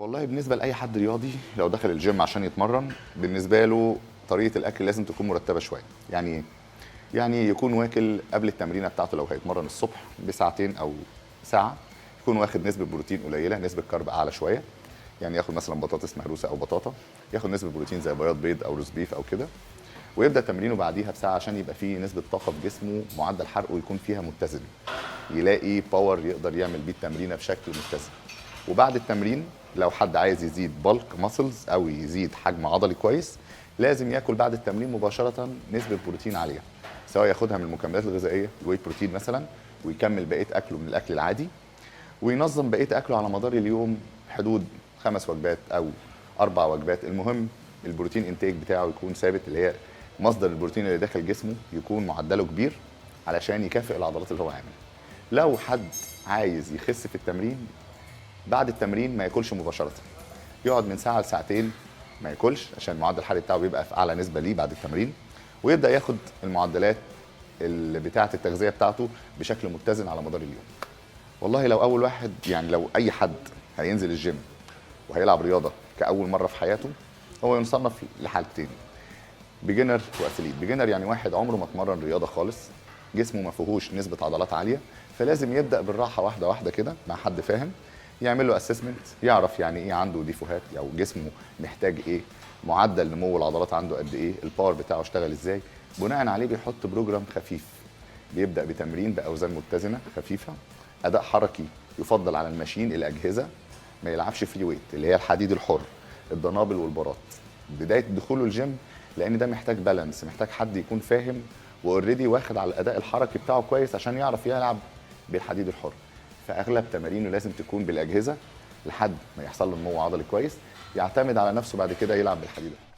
والله بالنسبه لاي حد رياضي لو دخل الجيم عشان يتمرن، بالنسبه له طريقه الاكل لازم تكون مرتبه شويه. يعني إيه؟ يعني يكون واكل قبل التمرينه بتاعته لو هيتمرن الصبح بساعتين او ساعه، يكون واخد نسبه بروتين قليله، نسبه كارب اعلى شويه. يعني ياخد مثلا بطاطس مهروسه او بطاطا، ياخد نسبه بروتين زي بياض بيض او روز بيف او كده، ويبدا تمرينه بعديها بساعه عشان يبقى فيه نسبه طاقه في جسمه، معدل حرقه يكون فيها متزن، يلاقي باور يقدر يعمل بيه التمرينه بشكل متزن. وبعد التمرين لو حد عايز يزيد بالك ماسلز او يزيد حجم عضلي كويس، لازم ياكل بعد التمرين مباشره نسبه بروتين عاليه، سواء ياخدها من المكملات الغذائيه الواي بروتين مثلا، ويكمل بقيه اكله من الاكل العادي، وينظم بقيه اكله على مدار اليوم حدود 5 وجبات او 4 وجبات. المهم البروتين انتاج بتاعه يكون ثابت، اللي هي مصدر البروتين اللي داخل جسمه يكون معدله كبير علشان يكافئ العضلات اللي هو عاملها. لو حد عايز يخس في التمرين، بعد التمرين ما ياكلش مباشره، يقعد من ساعه لساعتين ما ياكلش عشان المعدل الحراري بتاعه بيبقى في اعلى نسبه ليه بعد التمرين، ويبدا ياخد المعدلات اللي بتاعه التغذيه بتاعته بشكل متزن على مدار اليوم. والله لو اول واحد، يعني لو اي حد هينزل الجيم وهيلعب رياضه كاول مره في حياته، هو ينصنف لحالتين: بيجنر واثليت. بيجنر يعني واحد عمره ما اتمرن رياضه خالص، جسمه ما فيهوش نسبه عضلات عاليه، فلازم يبدا بالراحه واحده واحده كده مع حد فاهم، يعمل له اسسمنت، يعرف يعني ايه عنده ديفوهات او جسمه محتاج ايه، معدل نمو العضلات عنده قد ايه، الباور بتاعه اشتغل ازاي. بناء عليه بيحط بروجرام خفيف، بيبدا بتمرين باوزان متزنه خفيفه، اداء حركي يفضل على الماشين الاجهزه، ما يلعبش فري ويت اللي هي الحديد الحر، الدنابل والبارات بدايه دخوله الجيم، لان ده محتاج بالانس، محتاج حد يكون فاهم واوريدي واخد على الاداء الحركي بتاعه كويس عشان يعرف يلعب بالحديد الحر. فاغلب تمارينه لازم تكون بالاجهزه لحد ما يحصل له نمو عضلي كويس، يعتمد على نفسه بعد كده يلعب بالحديد الحر.